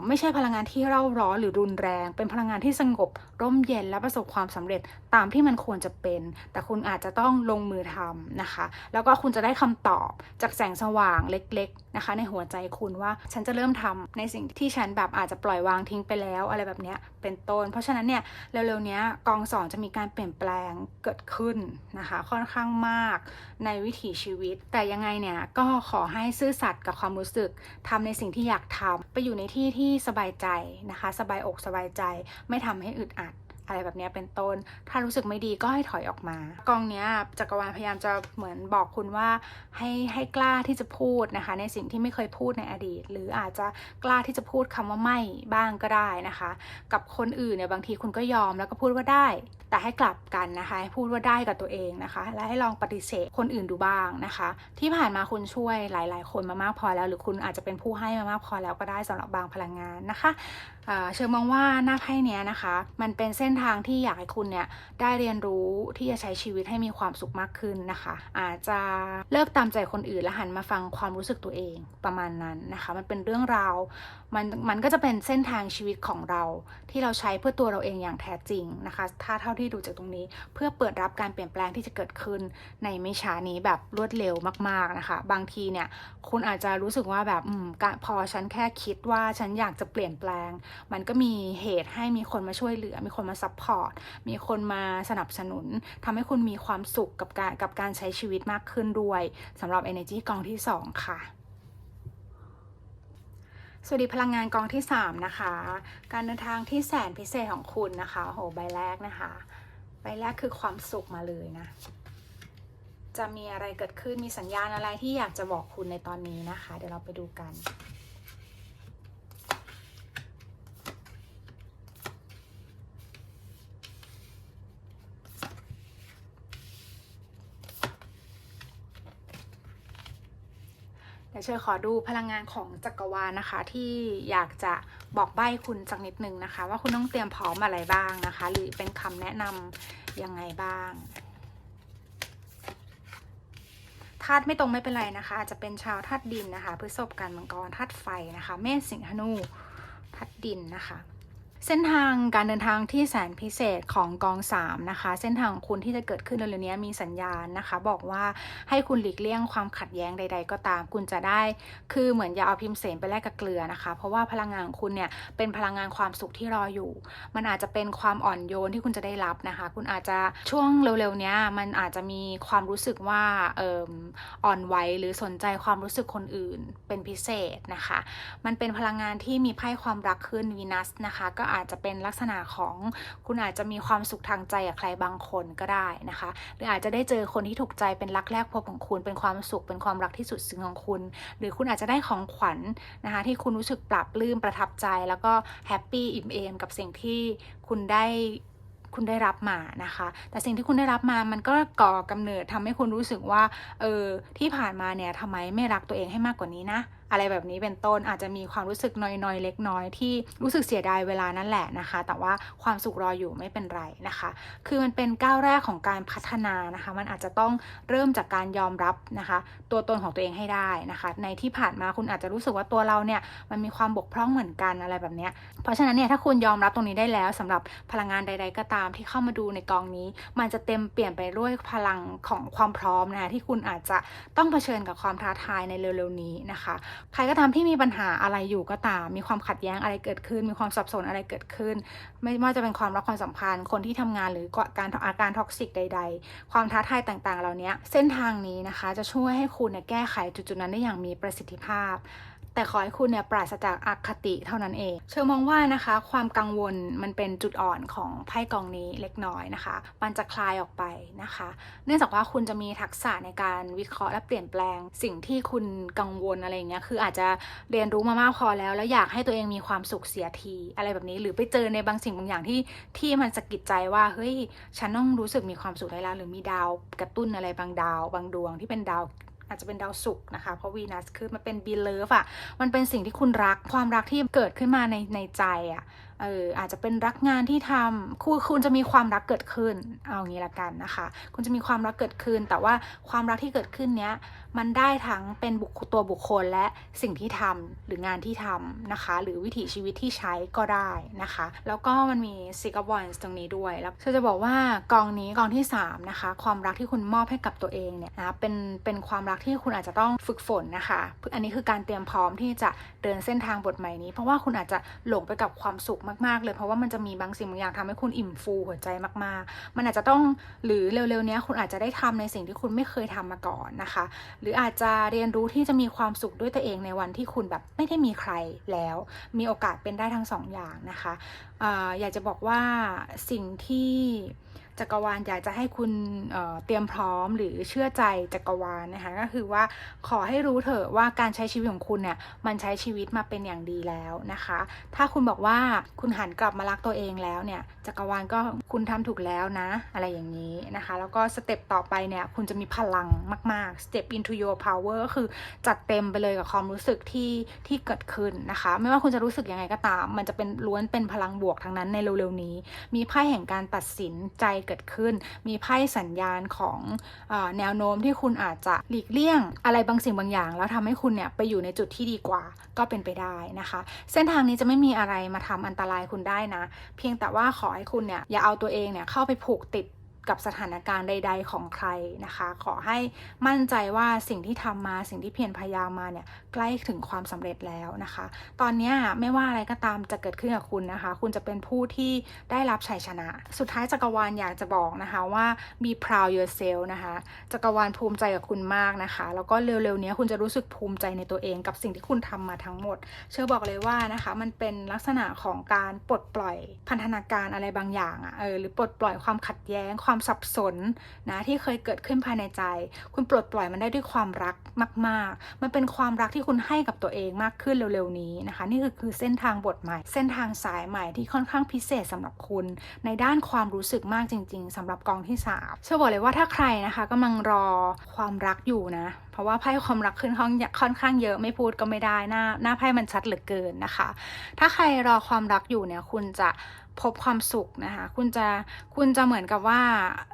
ไม่ใช่พลังงานที่เร่าร้อนหรือรุนแรงเป็นพลังงานที่สงบร่มเย็นและประสบความสำเร็จตามที่มันควรจะเป็นแต่คุณอาจจะต้องลงมือทำนะคะแล้วก็คุณจะได้คำตอบจากแสงสว่างเล็กๆนะคะในหัวใจคุณว่าฉันจะเริ่มทำในสิ่งที่ฉันแบบอาจจะปล่อยวางทิ้งไปแล้วอะไรแบบนี้เป็นต้นเพราะฉะนั้นเนี่ยเร็วๆนี้กอง2จะมีการเปลี่ยนแปลงเกิดขึ้นนะคะค่อนข้างมากในวิถีชีวิตแต่ยังไงเนี่ยก็ขอให้ซื่อสัตย์กับความรู้สึกทำในสิ่งที่อยากทำไปอยู่ในที่ที่สบายใจนะคะสบายอกสบายใจไม่ทำให้อึดอัดอะไรแบบนี้เป็นต้นถ้ารู้สึกไม่ดีก็ให้ถอยออกมากองเนี้ยจักรวาลพยายามจะเหมือนบอกคุณว่าให้กล้าที่จะพูดนะคะในสิ่งที่ไม่เคยพูดในอดีตหรืออาจจะกล้าที่จะพูดคำว่าไม่บ้างก็ได้นะคะกับคนอื่นเนี่ยบางทีคุณก็ยอมแล้วก็พูดว่าได้แต่ให้กลับกันนะคะให้พูดว่าได้กับตัวเองนะคะและให้ลองปฏิเสธคนอื่นดูบ้างนะคะที่ผ่านมาคุณช่วยหลายๆคนมามากพอแล้วหรือคุณอาจจะเป็นผู้ให้มามากพอแล้วก็ได้สำหรับบางพลังงานนะคะเชื่อมองว่าหน้าไพ่เนี้ยนะคะมันเป็นเส้นทางที่อยากให้คุณเนี่ยได้เรียนรู้ที่จะใช้ชีวิตให้มีความสุขมากขึ้นนะคะอาจจะเลิกตามใจคนอื่นและหันมาฟังความรู้สึกตัวเองประมาณนั้นนะคะมันเป็นเรื่องราวมันก็จะเป็นเส้นทางชีวิตของเราที่เราใช้เพื่อตัวเราเองอย่างแท้จริงนะคะถ้าเท่าที่ดูจากตรงนี้เพื่อเปิดรับการเปลี่ยนแปลงที่จะเกิดขึ้นในไม่ช้านี้แบบรวดเร็วมากๆนะคะบางทีเนี่ยคุณอาจจะรู้สึกว่าแบบพอฉันแค่คิดว่าฉันอยากจะเปลี่ยนแปลงมันก็มีเหตุให้มีคนมาช่วยเหลือมีคนมาซัพพอร์ตมีคนมาสนับสนุนทำให้คุณมีความสุขกับการใช้ชีวิตมากขึ้นด้วยสำหรับ Energy กองที่2ค่ะ สวัสดีพลังงานกองที่3นะคะการเดินทางที่แสนพิเศษของคุณนะคะโหใบแรกนะคะใบแรกคือความสุขมาเลยนะจะมีอะไรเกิดขึ้นมีสัญญาณอะไรที่อยากจะบอกคุณในตอนนี้นะคะเดี๋ยวเราไปดูกันเดี๋ยวเชิญขอดูพลังงานของจักรวาลนะคะที่อยากจะบอกใบ้คุณสักนิดนึงนะคะว่าคุณต้องเตรียมพร้อมอะไรบ้างนะคะหรือเป็นคำแนะนำยังไงบ้างธาตุไม่ตรงไม่เป็นไรนะคะอาจจะเป็นชาวธาตุดินนะคะพฤษภกันมังกรธาตุไฟนะคะเมษสิงห์ธนูธาตุดินนะคะเส้นทางการเดินทางที่แสนพิเศษของกอง3นะคะเส้นทางของคุณที่จะเกิดขึ้นเร็วๆนี้มีสัญญาณนะคะบอกว่าให้คุณหลีกเลี่ยงความขัดแย้งใดๆก็ตามคุณจะได้คือเหมือนอย่าเอาพิมพ์เสนไปแลกกับเกลือนะคะเพราะว่าพลังงานของคุณเนี่ยเป็นพลังงานความสุขที่รออยู่มันอาจจะเป็นความอ่อนโยนที่คุณจะได้รับนะคะคุณอาจจะช่วงเร็วๆนี้มันอาจจะมีความรู้สึกว่าอ่อนไหวหรือสนใจความรู้สึกคนอื่นเป็นพิเศษนะคะมันเป็นพลังงานที่มีไพ่ความรักขึ้นวีนัสนะคะก็อาจจะเป็นลักษณะของคุณอาจจะมีความสุขทางใจกับใครบางคนก็ได้นะคะหรืออาจจะได้เจอคนที่ถูกใจเป็นรักแรกพบของคุณเป็นความสุขเป็นความรักที่สุดซึ้งของคุณหรือคุณอาจจะได้ของขวัญนะคะที่คุณรู้สึกปรับปลื้มประทับใจแล้วก็แฮปปี้อิ่มเอมกับสิ่งที่คุณได้รับมานะคะแต่สิ่งที่คุณได้รับมามันก็ก่อกำเนิดทำให้คุณรู้สึกว่าที่ผ่านมาเนี่ยทำไมไม่รักตัวเองให้มากกว่านี้นะอะไรแบบนี้เป็นต้นอาจจะมีความรู้สึกน้อยๆเล็กน้อยที่รู้สึกเสียดายเวลานั่นแหละนะคะแต่ว่าความสุขรออยู่ไม่เป็นไรนะคะคือมันเป็นก้าวแรกของการพัฒนานะคะมันอาจจะต้องเริ่มจากการยอมรับนะคะตัวตนของตัวเองให้ได้นะคะในที่ผ่านมาคุณอาจจะรู้สึกว่าตัวเราเนี่ยมันมีความบกพร่องเหมือนกันอะไรแบบนี้เพราะฉะนั้นเนี่ยถ้าคุณยอมรับตรงนี้ได้แล้วสำหรับพลังงานใดๆก็ตามที่เข้ามาดูในกองนี้มันจะเต็มเปลี่ยนไปด้วยพลังของความพร้อมนะคะที่คุณอาจจะต้องเผชิญกับความท้าทายในเร็วๆนี้นะคะใครก็ตามที่มีปัญหาอะไรอยู่ก็ตามมีความขัดแย้งอะไรเกิดขึ้นมีความสับสนอะไรเกิดขึ้นไม่ว่าจะเป็นความรักความสัมพันธ์คนที่ทำงานหรืออาการท็อกซิกใดๆความท้าทายต่างๆเหล่านี้เส้นทางนี้นะคะจะช่วยให้คุณแก้ไขจุดๆนั้นได้อย่างมีประสิทธิภาพแต่ขอให้คุณเนี่ยปราศจากอคติเท่านั้นเองเชื่อมองว่านะคะความกังวลมันเป็นจุดอ่อนของไพ่กองนี้เล็กน้อยนะคะมันจะคลายออกไปนะคะเนื่องจากว่าคุณจะมีทักษะในการวิเคราะห์และเปลี่ยนแปลงสิ่งที่คุณกังวลอะไรอย่างเงี้ยคืออาจจะเรียนรู้มามากพอแล้วอยากให้ตัวเองมีความสุขเสียทีอะไรแบบนี้หรือไปเจอในบางสิ่งบางอย่างที่มันสะกิดใจว่าเฮ้ยฉันต้องรู้สึกมีความสุขได้แล้วหรือมีดาวกระตุ้นอะไรบางดาวบางดวงที่เป็นดาวอาจจะเป็นดาวศุกร์นะคะเพราะวีนัสคือมันเป็นบีเลิฟอะมันเป็นสิ่งที่คุณรักความรักที่เกิดขึ้นมาในใจอะอาจจะเป็นรักงานที่ทำคุณจะมีความรักเกิดขึ้นเอางี้ละกันนะคะคุณจะมีความรักเกิดขึ้นแต่ว่าความรักที่เกิดขึ้นเนี้ยมันได้ทั้งเป็นตัวบุคคลและสิ่งที่ทำหรืองานที่ทำนะคะหรือวิถีชีวิตที่ใช้ก็ได้นะคะแล้วก็มันมีซิกาบอนตรงนี้ด้วยแล้วจะบอกว่ากองนี้กองที่3นะคะความรักที่คุณมอบให้กับตัวเองเนี่ยนะเป็นความรักที่คุณอาจจะต้องฝึกฝนนะคะอันนี้คือการเตรียมพร้อมที่จะเดินเส้นทางบทใหม่นี้เพราะว่าคุณอาจจะหลงไปกับความสุขมากๆเลยเพราะว่ามันจะมีบางสิ่งบางอย่างทำให้คุณอิ่มฟูหัวใจมากๆมันอาจจะต้องหรือเร็วๆนี้คุณอาจจะได้ทำในสิ่งที่คุณไม่เคยทำมาก่อนนะคะหรืออาจจะเรียนรู้ที่จะมีความสุขด้วยตัวเองในวันที่คุณแบบไม่ได้มีใครแล้วมีโอกาสเป็นได้ทั้ง2 อย่างนะคะอยากจะบอกว่าสิ่งที่จักรวาลอยากจะให้คุณเตรียมพร้อมหรือเชื่อใจจักรวาลนะคะก็คือว่าขอให้รู้เถอะว่าการใช้ชีวิตของคุณเนี่ยมันใช้ชีวิตมาเป็นอย่างดีแล้วนะคะถ้าคุณบอกว่าคุณหันกลับมารักตัวเองแล้วเนี่ยจักรวาลก็คุณทำถูกแล้วนะอะไรอย่างนี้นะคะแล้วก็สเต็ปต่อไปเนี่ยคุณจะมีพลังมากๆ step into your power ก็คือจัดเต็มไปเลยกับความรู้สึกที่เกิดขึ้นนะคะไม่ว่าคุณจะรู้สึกยังไงก็ตามมันจะเป็นล้วนเป็นพลังบวกทั้งนั้นในเร็วๆนี้มีไพ่แห่งการตัดสินใจเกิดขึ้นมีไพ่สัญญาณของแนวโน้มที่คุณอาจจะหลีกเลี่ยงอะไรบางสิ่งบางอย่างแล้วทำให้คุณเนี่ยไปอยู่ในจุดที่ดีกว่าก็เป็นไปได้นะคะเส้นทางนี้จะไม่มีอะไรมาทำอันตรายคุณได้นะเพียงแต่ว่าขอให้คุณเนี่ยอย่าเอาตัวเองเนี่ยเข้าไปผูกติด กับสถานการณ์ใดๆของใครนะคะขอให้มั่นใจว่าสิ่งที่ทำมาสิ่งที่เพียรพยายามมาเนี่ยใกล้ถึงความสำเร็จแล้วนะคะตอนนี้ไม่ว่าอะไรก็ตามจะเกิดขึ้นกับคุณนะคะคุณจะเป็นผู้ที่ได้รับชัยชนะสุดท้ายจักรวาลอยากจะบอกนะคะว่า be proud yourself นะคะจักรวาลภูมิใจกับคุณมากนะคะแล้วก็เร็วๆนี้คุณจะรู้สึกภูมิใจในตัวเองกับสิ่งที่คุณทำมาทั้งหมดเชื่อบอกเลยว่านะคะมันเป็นลักษณะของการปลดปล่อยพันธนาการอะไรบางอย่างหรือปลดปล่อยความขัดแย้งความสับสนนะที่เคยเกิดขึ้นภายในใจคุณปลดปล่อยมันได้ด้วยความรักมากๆมันเป็นความรักที่คุณให้กับตัวเองมากขึ้นเร็วๆนี้นะคะนี่คือเส้นทางบทใหม่เส้นทางสายใหม่ที่ค่อนข้างพิเศษสำหรับคุณในด้านความรู้สึกมากจริงๆสำหรับกองที่3เชื่อบอกเลยว่าถ้าใครนะคะกำลังรอความรักอยู่นะเพราะว่าไพ่ความรักขึ้นค่อนข้างเยอะไม่พูดก็ไม่ได้หน้าไพ่มันชัดเหลือเกินนะคะถ้าใครรอความรักอยู่เนี่ยคุณจะพบความสุขนะคะคุณจะเหมือนกับว่า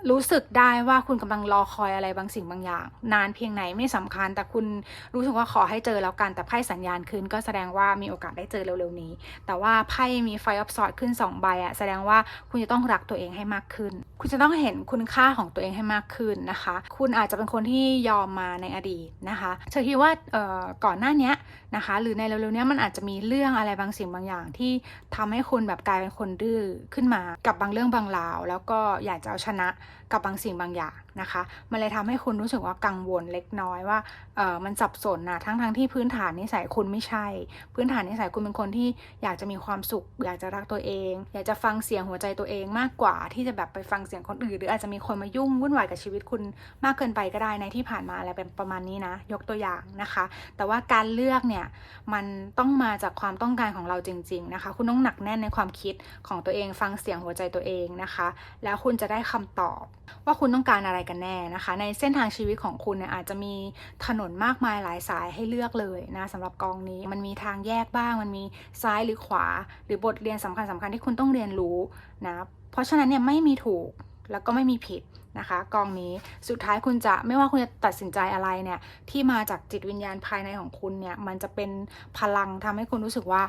รู้สึกได้ว่าคุณกำลังรอคอยอะไรบางสิ่งบางอย่างนานเพียงไหนไม่สำคัญแต่คุณรู้สึกว่าขอให้เจอแล้วกันแต่ไพ่สัญญาณขึ้นก็แสดงว่ามีโอกาสได้เจอเร็วๆนี้แต่ว่าไพ่มีไฟออฟสอร์ดขึ้น2 ใบแสดงว่าคุณจะต้องรักตัวเองให้มากขึ้นคุณจะต้องเห็นคุณค่าของตัวเองให้มากขึ้นนะคะคุณอาจจะเป็นคนที่ยอมมาในอดีตนะคะเชื่อคิดว่าก่อนหน้านี้นะคะหรือในเร็วๆนี้มันอาจจะมีเรื่องอะไรบางสิ่งบางอย่างที่ทำให้คุณแบบกลายเป็นคนดื้อขึ้นมากับบางเรื่องบางราวแล้วก็อยากจะเอาชนะกับบางสิ่งบางอย่างนะคะมันเลยทำให้คุณรู้สึกว่ากังวลเล็กน้อยว่ามันสับสนนะทั้งที่พื้นฐานนิสัยคุณไม่ใช่พื้นฐานนิสัยคุณเป็นคนที่อยากจะมีความสุขอยากจะรักตัวเองอยากจะฟังเสียงหัวใจตัวเองมากกว่าที่จะแบบไปฟังเสียงคนอื่นหรืออาจจะมีคนมายุ่งวุ่นวายกับชีวิตคุณมากเกินไปก็ได้ในที่ผ่านมาอะไรเป็นประมาณนี้นะยกตัวอย่างนะคะแต่ว่าการเลือกเนี่ยมันต้องมาจากความต้องการของเราจริงๆนะคะคุณต้องหนักแน่นในความคิดของตัวเองฟังเสียงหัวใจตัวเองนะคะแล้วคุณจะได้คำตอบว่าคุณต้องการอะไรกันแน่นะคะในเส้นทางชีวิตของคุณเนี่ยอาจจะมีถนนมากมายหลายสายให้เลือกเลยนะสำหรับกองนี้มันมีทางแยกบ้างมันมีซ้ายหรือขวาหรือบทเรียนสำคัญที่คุณต้องเรียนรู้นะเพราะฉะนั้นเนี่ยไม่มีถูกแล้วก็ไม่มีผิดนะคะกองนี้สุดท้ายคุณจะไม่ว่าคุณจะตัดสินใจอะไรเนี่ยที่มาจากจิตวิญญาณภายในของคุณเนี่ยมันจะเป็นพลังทำให้คุณรู้สึกว่า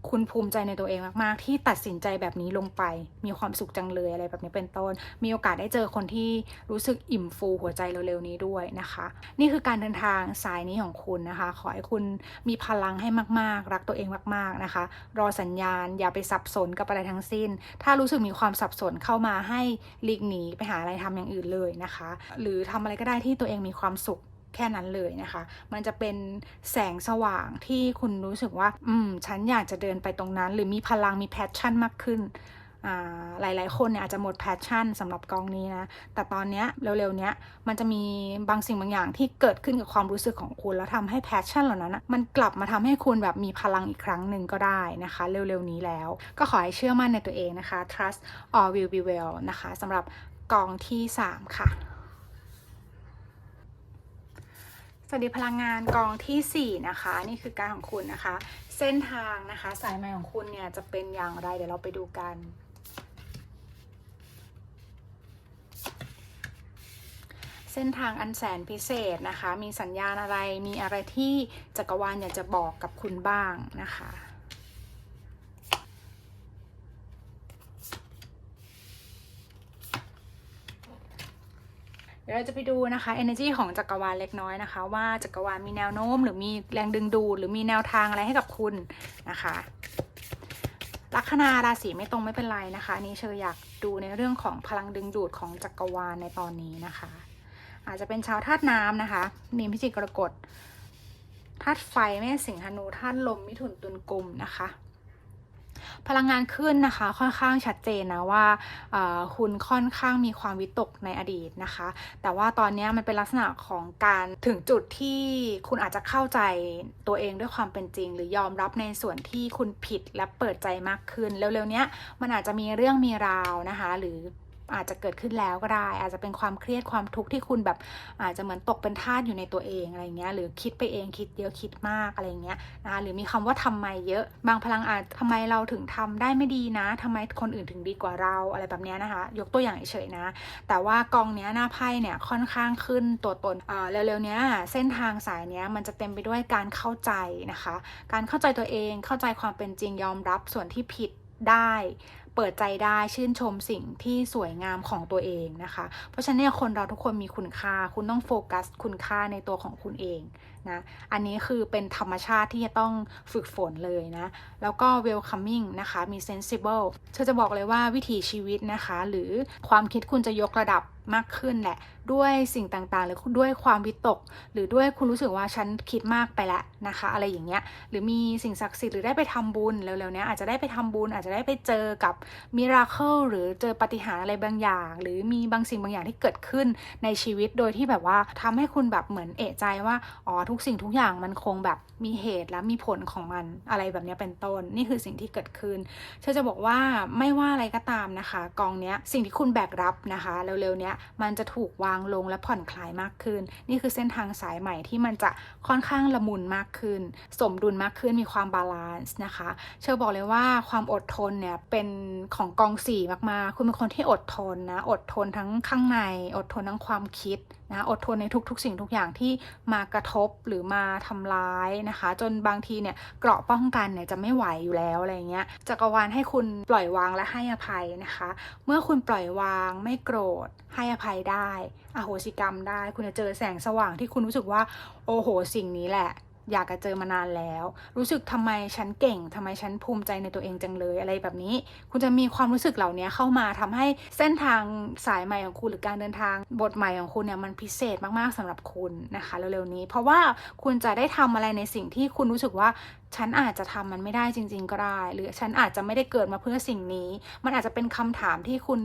คุณภูมิใจในตัวเองมากๆที่ตัดสินใจแบบนี้ลงไปมีความสุขจังเลยอะไรแบบนี้เป็นต้นมีโอกาสได้เจอคนที่รู้สึกอิ่มฟูหัวใจเร็วๆนี้ด้วยนะคะนี่คือการเดินทางสายนี้ของคุณนะคะขอให้คุณมีพลังให้มากๆรักตัวเองมากๆนะคะรอสัญญาณอย่าไปสับสนกับอะไรทั้งสิ้นถ้ารู้สึกมีความสับสนเข้ามาให้หลีกหนีไปหาอะไรทำอย่างอื่นเลยนะคะหรือทำอะไรก็ได้ที่ตัวเองมีความสุขแค่นั้นเลยนะคะมันจะเป็นแสงสว่างที่คุณรู้สึกว่าฉันอยากจะเดินไปตรงนั้นหรือมีพลังมีแพชชั่นมากขึ้นหลายๆคนเนี่ยอาจจะหมดแพชชั่นสำหรับกองนี้นะแต่ตอนเนี้ยเร็วๆเนี้ยมันจะมีบางสิ่งบางอย่างที่เกิดขึ้นกับความรู้สึกของคุณแล้วทำให้แพชชั่นเหล่านั้นนะมันกลับมาทำให้คุณแบบมีพลังอีกครั้งหนึ่งก็ได้นะคะเร็วๆนี้แล้วก็ขอให้เชื่อมั่นในตัวเองนะคะ trust all will be well นะคะสำหรับกองที่3ค่ะสวัสดีพลังงานกองที่4นะคะนี่คือการของคุณนะคะเส้นทางนะคะสายใหม่ของคุณเนี่ยจะเป็นอย่างไรเดี๋ยวเราไปดูกันเส้นทางอันแสนพิเศษนะคะมีสัญญาณอะไรมีอะไรที่จักรวาลอยากจะบอกกับคุณบ้างนะคะเดี๋ยวเราจะไปดูนะคะ energy ของจักรวาลเล็กน้อยนะคะว่าจักรวาลมีแนวโน้มหรือมีแรงดึงดูดหรือมีแนวทางอะไรให้กับคุณนะคะลัคนาราศีไม่ตรงไม่เป็นไรนะคะนี่เชออยากดูในเรื่องของพลังดึงดูดของจักรวาลในตอนนี้นะคะอาจจะเป็นชาวธาตุน้ำนะคะมีพิจิกกรกฎธาตุไฟแม่สิงห์ธนูธาตุลมมิถุนตุลกุมนะคะพลังงานขึ้นนะคะค่อนข้างชัดเจนนะว่าคุณค่อนข้างมีความวิตกในอดีตนะคะแต่ว่าตอนนี้มันเป็นลักษณะของการถึงจุดที่คุณอาจจะเข้าใจตัวเองด้วยความเป็นจริงหรือยอมรับในส่วนที่คุณผิดและเปิดใจมากขึ้นเร็วๆนี้มันอาจจะมีเรื่องมีราวนะคะหรืออาจจะเกิดขึ้นแล้วก็ได้อาจจะเป็นความเครียดความทุกข์ที่คุณแบบอาจจะเหมือนตกเป็นทาสอยู่ในตัวเองอะไรเงี้ยหรือคิดไปเองคิดเยอะคิดมากอะไรเงี้ยนะคะหรือมีคำว่าทำไมเยอะบางพลังอาจทำไมเราถึงทำได้ไม่ดีนะทำไมคนอื่นถึงดีกว่าเราอะไรแบบนี้นะคะยกตัวอย่างเฉยๆนะแต่ว่ากองเนี้ยหน้าไพ่เนี่ยค่อนข้างขึ้นตัวตนเร็วๆเนี้ยเส้นทางสายเนี้ยมันจะเต็มไปด้วยการเข้าใจนะคะการเข้าใจตัวเองเข้าใจความเป็นจริงยอมรับส่วนที่ผิดได้ เปิดใจได้ชื่นชมสิ่งที่สวยงามของตัวเองนะคะเพราะฉะนั้นเนี่ยคนเราทุกคนมีคุณค่าคุณต้องโฟกัสคุณค่าในตัวของคุณเองนะอันนี้คือเป็นธรรมชาติที่จะต้องฝึกฝนเลยนะแล้วก็ welcoming นะคะมี sensible เธอจะบอกเลยว่าวิถีชีวิตนะคะหรือความคิดคุณจะยกระดับมากขึ้นแหละด้วยสิ่งต่างๆหรือด้วยความวิตกหรือด้วยคุณรู้สึกว่าฉันคิดมากไปแล้วนะคะอะไรอย่างเงี้ยหรือมีสิ่งศักดิ์สิทธิ์หรือได้ไปทำบุญเร็วๆนี้อาจจะได้ไปทำบุญอาจจะได้ไปเจอกับมิราเคิลหรือเจอปาฏิหาริย์อะไรบางอย่างหรือมีบางสิ่งบางอย่างที่เกิดขึ้นในชีวิตโดยที่แบบว่าทำให้คุณแบบเหมือนเอะใจว่าอ๋อทุกสิ่งทุกอย่างมันคงแบบมีเหตุและมีผลของมันอะไรแบบนี้เป็นต้นนี่คือสิ่งที่เกิดขึ้นเธอจะบอกว่าไม่ว่าอะไรก็ตามนะคะกองเนี้ยสิ่งที่คุณแบกรับนะคะเร็วๆเนี้ยมันจะถูกวางลงและผ่อนคลายมากขึ้นนี่คือเส้นทางสายใหม่ที่มันจะค่อนข้างละมุนมากขึ้นสมดุลมากขึ้นมีความบาลานซ์นะคะเชอบอกเลยว่าความอดทนเนี่ยเป็นของกองสี่มากๆคุณเป็นคนที่อดทนนะอดทนทั้งข้างในอดทนทั้งความคิดนะอดทนในทุกๆสิ่งทุกอย่างที่มากระทบหรือมาทำร้ายนะคะจนบางทีเนี่ยเกราะป้องกันเนี่ยจะไม่ไหวอยู่แล้วอะไรเงี้ยจักรวาลให้คุณปล่อยวางและให้อภัยนะคะเมื่อคุณปล่อยวางไม่โกรธให้อภัยได้อโหสิกรรมได้คุณจะเจอแสงสว่างที่คุณรู้สึกว่าโอ้โหสิ่งนี้แหละอยากจะเจอมานานแล้วรู้สึกทำไมฉันเก่งทำไมฉันภูมิใจในตัวเองจังเลยอะไรแบบนี้คุณจะมีความรู้สึกเหล่านี้เข้ามาทำให้เส้นทางสายใหม่ของคุณหรือการเดินทางบทใหม่ของคุณเนี่ยมันพิเศษมากๆสำหรับคุณนะคะเร็วๆนี้เพราะว่าคุณจะได้ทำอะไรในสิ่งที่คุณรู้สึกว่าฉันอาจจะทำมันไม่ได้จริงๆก็ได้หรือฉันอาจจะไม่ได้เกิดมาเพื่อสิ่งนี้มันอาจจะเป็นคำถามที่คุณ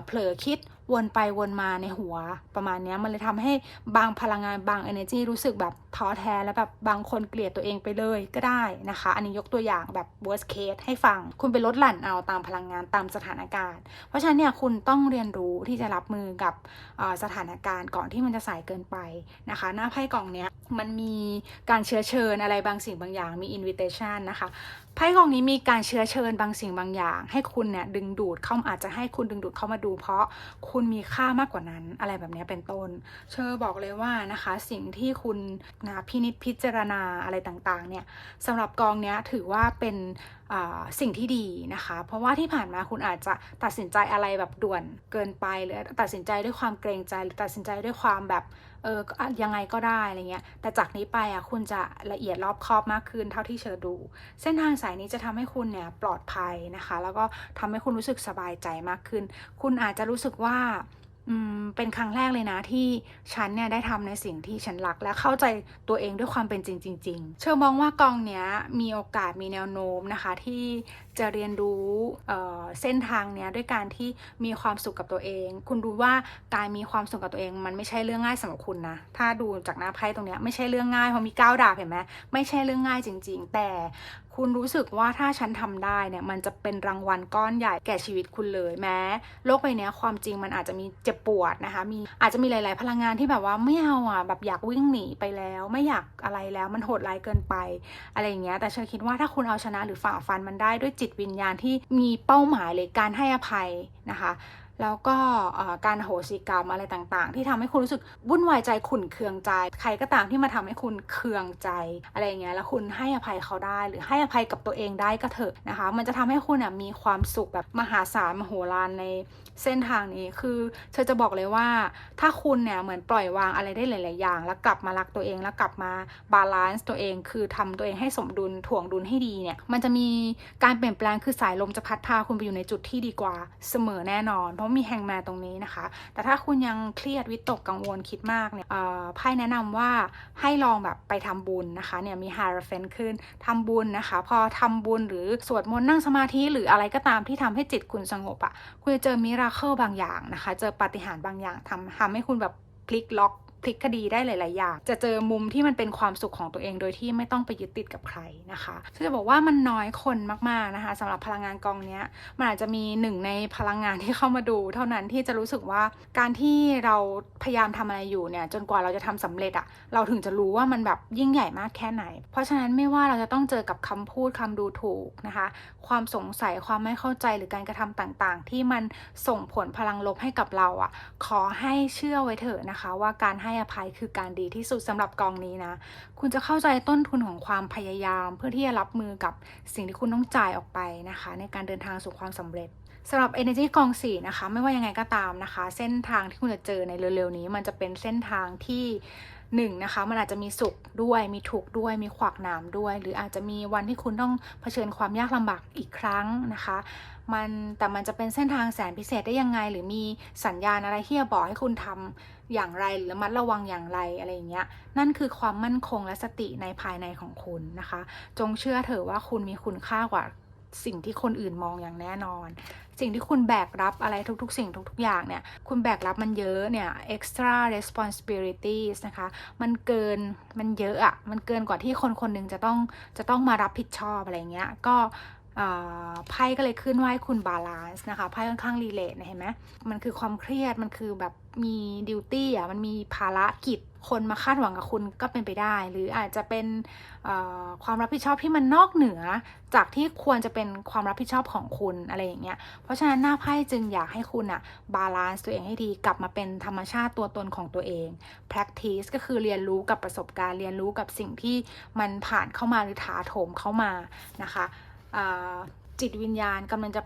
เผลอคิดวนไปวนมาในหัวประมาณนี้มันเลยทำให้บางพลังงานบาง energy รู้สึกแบบท้อแท้แล้วแบบบางคนเกลียดตัวเองไปเลยก็ได้นะคะอันนี้ยกตัวอย่างแบบ worst case ให้ฟังคุณไปลดหลั่นเอาตามพลังงานตามสถานการณ์เพราะฉะนั้นเนี่ยคุณต้องเรียนรู้ที่จะรับมือกับสถานการณ์ก่อนที่มันจะสายเกินไปนะคะหน้าไพ่กล่องเนี้ยมันมีการเชื้อเชิญอะไรบางสิ่งบางอย่างมี invitation นะคะไพ่กองนี้มีการเชื้อเชิญบางสิ่งบางอย่างให้คุณเนี่ยดึงดูดเข้าอาจจะให้คุณดึงดูดเข้ามาดูเพราะคุณมีค่ามากกว่านั้นอะไรแบบนี้เป็นต้นเชอบอกเลยว่านะคะสิ่งที่คุณพินิจพิจารณาอะไรต่างๆเนี่ยสำหรับกองเนี้ยถือว่าเป็นสิ่งที่ดีนะคะเพราะว่าที่ผ่านมาคุณอาจจะตัดสินใจอะไรแบบด่วนเกินไปหรือตัดสินใจด้วยความเกรงใจหรือตัดสินใจด้วยความแบบยังไงก็ได้อะไรเงี้ยแต่จากนี้ไปคุณจะละเอียดรอบคอบมากขึ้นเท่าที่เชอดูเส้นทางสายนี้จะทำให้คุณเนี่ยปลอดภัยนะคะแล้วก็ทำให้คุณรู้สึกสบายใจมากขึ้นคุณอาจจะรู้สึกว่าเป็นครั้งแรกเลยนะที่ฉันเนี่ยได้ทำในสิ่งที่ฉันรักและเข้าใจตัวเองด้วยความเป็นจริงๆเชื่อมองว่ากองเนี้ยมีโอกาสมีแนวโน้มนะคะที่จะเรียนรู้เส้นทางเนี้ยด้วยการที่มีความสุขกับตัวเองคุณรู้ว่าการมีความสุขกับตัวเองมันไม่ใช่เรื่องง่ายสำหรับคุณนะถ้าดูจากหน้าไพ่ตรงเนี้ยไม่ใช่เรื่องง่ายเพราะมี9 ดาบเห็นไหมไม่ใช่เรื่องง่ายจริงๆแต่คุณรู้สึกว่าถ้าฉันทำได้เนี่ยมันจะเป็นรางวัลก้อนใหญ่แก่ชีวิตคุณเลยแม้โลกใบนี้ความจริงมันอาจจะมีเจ็บปวดนะคะอาจจะมีหลายๆพลังงานที่แบบว่าไม่เอาแบบอยากวิ่งหนีไปแล้วไม่อยากอะไรแล้วมันโหดร้ายเกินไปอะไรอย่างเงี้ยแต่เชอคิดว่าถ้าคุณเอาชนะหรือฝ่าฟันมันได้ด้วยจิตวิญญาณที่มีเป้าหมายเลยการให้อภัยนะคะแล้วก็การโหสิกรรมอะไรต่างๆที่ทำให้คุณรู้สึกวุ่นวายใจขุ่นเคืองใจใครก็ตามที่มาทำให้คุณเคืองใจอะไรอย่างเงี้ยแล้วคุณให้อภัยเขาได้หรือให้อภัยกับตัวเองได้ก็เถอะนะคะมันจะทำให้คุณมีความสุขแบบมหาศาลมโหฬารในเส้นทางนี้คือเธอจะบอกเลยว่าถ้าคุณเนี่ยเหมือนปล่อยวางอะไรได้หลายๆอย่างแล้วกลับมารักตัวเองแล้วกลับมาบาลานซ์ตัวเองคือทำตัวเองให้สมดุลถ่วงดุลให้ดีเนี่ยมันจะมีการเปลี่ยนแปลงคือสายลมจะพัดพาคุณไปอยู่ในจุดที่ดีกว่าเสมอแน่นอนเพราะมีแฮงแมนตรงนี้นะคะแต่ถ้าคุณยังเครียดวิตกกังวลคิดมากเนี่ยไพ่แนะนำว่าให้ลองแบบไปทำบุญนะคะเนี่ยมี Hierophant ขึ้นทำบุญนะคะพอทำบุญหรือสวดมนต์นั่งสมาธิหรืออะไรก็ตามที่ทำให้จิตคุณสงบคุณจะเจอมิราเคิลบางอย่างนะคะเจอปาฏิหาริย์บางอย่างทำให้คุณแบบพลิกล็อกพลิกคดีได้หลายๆอย่างจะเจอมุมที่มันเป็นความสุขของตัวเองโดยที่ไม่ต้องไปยึดติดกับใครนะคะจะบอกว่ามันน้อยคนมากๆนะคะสำหรับพลังงานกองนี้มันอาจจะมีหนึ่งในพลังงานที่เข้ามาดูเท่านั้นที่จะรู้สึกว่าการที่เราพยายามทำอะไรอยู่เนี่ยจนกว่าเราจะทำสำเร็จเราถึงจะรู้ว่ามันแบบยิ่งใหญ่มากแค่ไหนเพราะฉะนั้นไม่ว่าเราจะต้องเจอกับคำพูดคำดูถูกนะคะความสงสัยความไม่เข้าใจหรือการกระทำต่างๆที่มันส่งผลพลังลบให้กับเราขอให้เชื่อไว้เถอะนะคะว่าการให้ อภัยคือการดีที่สุดสำหรับกองนี้นะคุณจะเข้าใจต้นทุนของความพยายามเพื่อที่จะรับมือกับสิ่งที่คุณต้องจ่ายออกไปนะคะในการเดินทางสู่ความสำเร็จสำหรับ Energy กอง4นะคะไม่ว่ายังไงก็ตามนะคะเส้นทางที่คุณจะเจอในเร็วๆนี้มันจะเป็นเส้นทางที่นะคะมันอาจจะมีสุขด้วยมีทุกข์ด้วยมีขวากหนามด้วยหรืออาจจะมีวันที่คุณต้องเผชิญความยากลำบากอีกครั้งนะคะแต่มันจะเป็นเส้นทางแสนพิเศษได้ยังไงหรือมีสัญญาณอะไรที่จะบอกให้คุณทำอย่างไรหรือระมัดระวังอย่างไรอะไรอย่างเงี้ยนั่นคือความมั่นคงและสติในภายในของคุณนะคะจงเชื่อเถอะว่าคุณมีคุณค่ากว่าสิ่งที่คนอื่นมองอย่างแน่นอนสิ่งที่คุณแบกรับอะไรทุกๆสิ่งทุกๆอย่างเนี่ยคุณแบกรับมันเยอะเนี่ย extra responsibilities นะคะมันเยอะอะมันเกินกว่าที่คนคนหนึ่งจะต้องมารับผิดชอบอะไรเงี้ยก็ไพ่ก็เลยขึ้นว่าให้คุณบาลานซ์นะคะไพ่ค่อนข้างรีเลทเห็นไหมมันคือความเครียดมันคือแบบมีดิวตี้อ่ะมันมีภารกิจคนมาคาดหวังกับคุณก็เป็นไปได้หรืออาจจะเป็นความรับผิดชอบที่มันนอกเหนือจากที่ควรจะเป็นความรับผิดชอบของคุณอะไรอย่างเงี้ยเพราะฉะนั้นหน้าไพ่จึงอยากให้คุณอะบาลานซ์ตัวเองให้ดีกลับมาเป็นธรรมชาติตัวตนของตัวเอง practice ก็คือเรียนรู้กับประสบการณ์เรียนรู้กับสิ่งที่มันผ่านเข้ามาหรือถาโถมเข้ามานะคะจิตวิญญาณกำลังจะ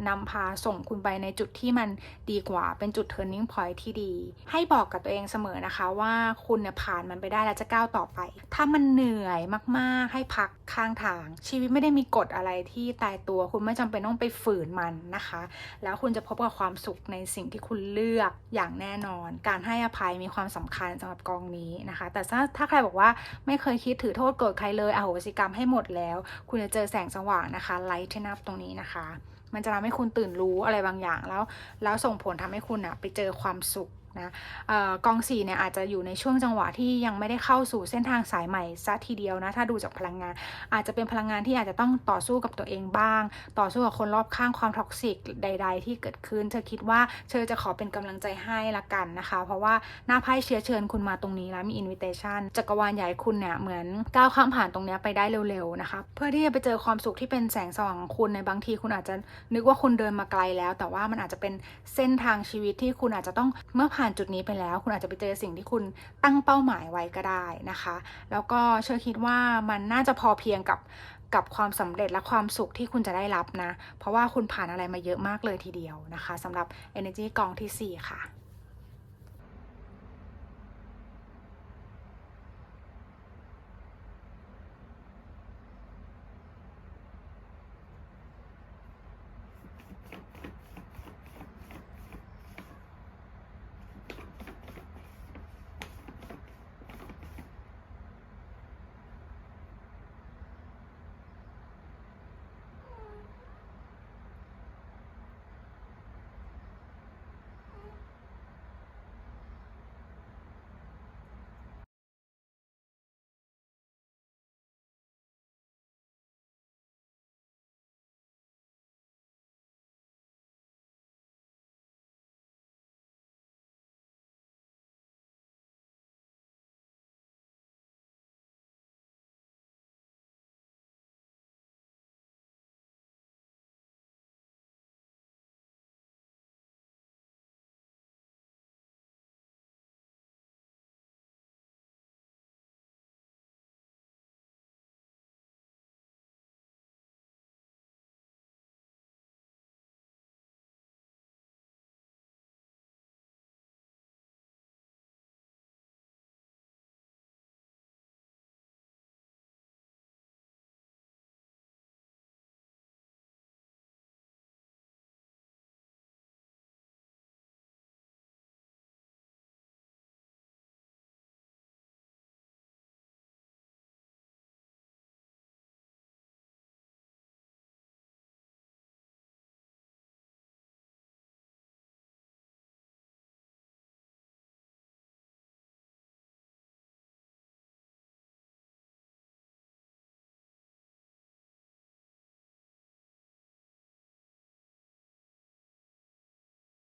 นำพาส่งคุณไปในจุดที่มันดีกว่าเป็นจุด turning point ที่ดีให้บอกกับตัวเองเสมอนะคะว่าคุณเนี่ยผ่านมันไปได้แล้วจะก้าวต่อไปถ้ามันเหนื่อยมากๆให้พักข้างทางชีวิตไม่ได้มีกฎอะไรที่ตายตัวคุณไม่จำเป็นต้องไปฝืนมันนะคะแล้วคุณจะพบกับความสุขในสิ่งที่คุณเลือกอย่างแน่นอนการให้อภัยมีความสำคัญสำหรับกองนี้นะคะแต่ถ้าใครบอกว่าไม่เคยคิดถือโทษโกรธใครเลยอโหสิกรรมให้หมดแล้วคุณจะเจอแสงสว่างนะคะไลท์นับตรงนี้นะคะมันจะทำให้คุณตื่นรู้อะไรบางอย่างแล้วส่งผลทำให้คุณไปเจอความสุขนะกอง4เนี่ยอาจจะอยู่ในช่วงจังหวะที่ยังไม่ได้เข้าสู่เส้นทางสายใหม่ซะทีเดียวนะถ้าดูจากพลังงานอาจจะเป็นพลังงานที่อาจจะต้องต่อสู้กับตัวเองบ้างต่อสู้กับคนรอบข้างความท็อกซิกใดๆที่เกิดขึ้นเธอคิดว่าเธอจะขอเป็นกำลังใจให้ละกันนะคะเพราะว่าหน้าไพ่เชิญคุณมาตรงนี้แล้วมีอินวิเทชันจักรวาลใหญ่คุณเนี่ยเหมือนก้าวข้ามผ่านตรงนี้ไปได้เร็วๆนะคะเพื่อที่จะไปเจอความสุขที่เป็นแสงสว่างของคุณในบางทีคุณอาจจะนึกว่าคุณเดินมาไกลแล้วแต่ว่ามันอาจจะเป็นเส้นทางชีวิตที่คุณอาจจะต้องเมื่อผ่านจุดนี้ไปแล้วคุณอาจจะไปเจอสิ่งที่คุณตั้งเป้าหมายไว้ก็ได้นะคะแล้วก็เชื่อคิดว่ามันน่าจะพอเพียงกับความสำเร็จและความสุขที่คุณจะได้รับนะเพราะว่าคุณผ่านอะไรมาเยอะมากเลยทีเดียวนะคะสำหรับ Energy กองที่4ค่ะ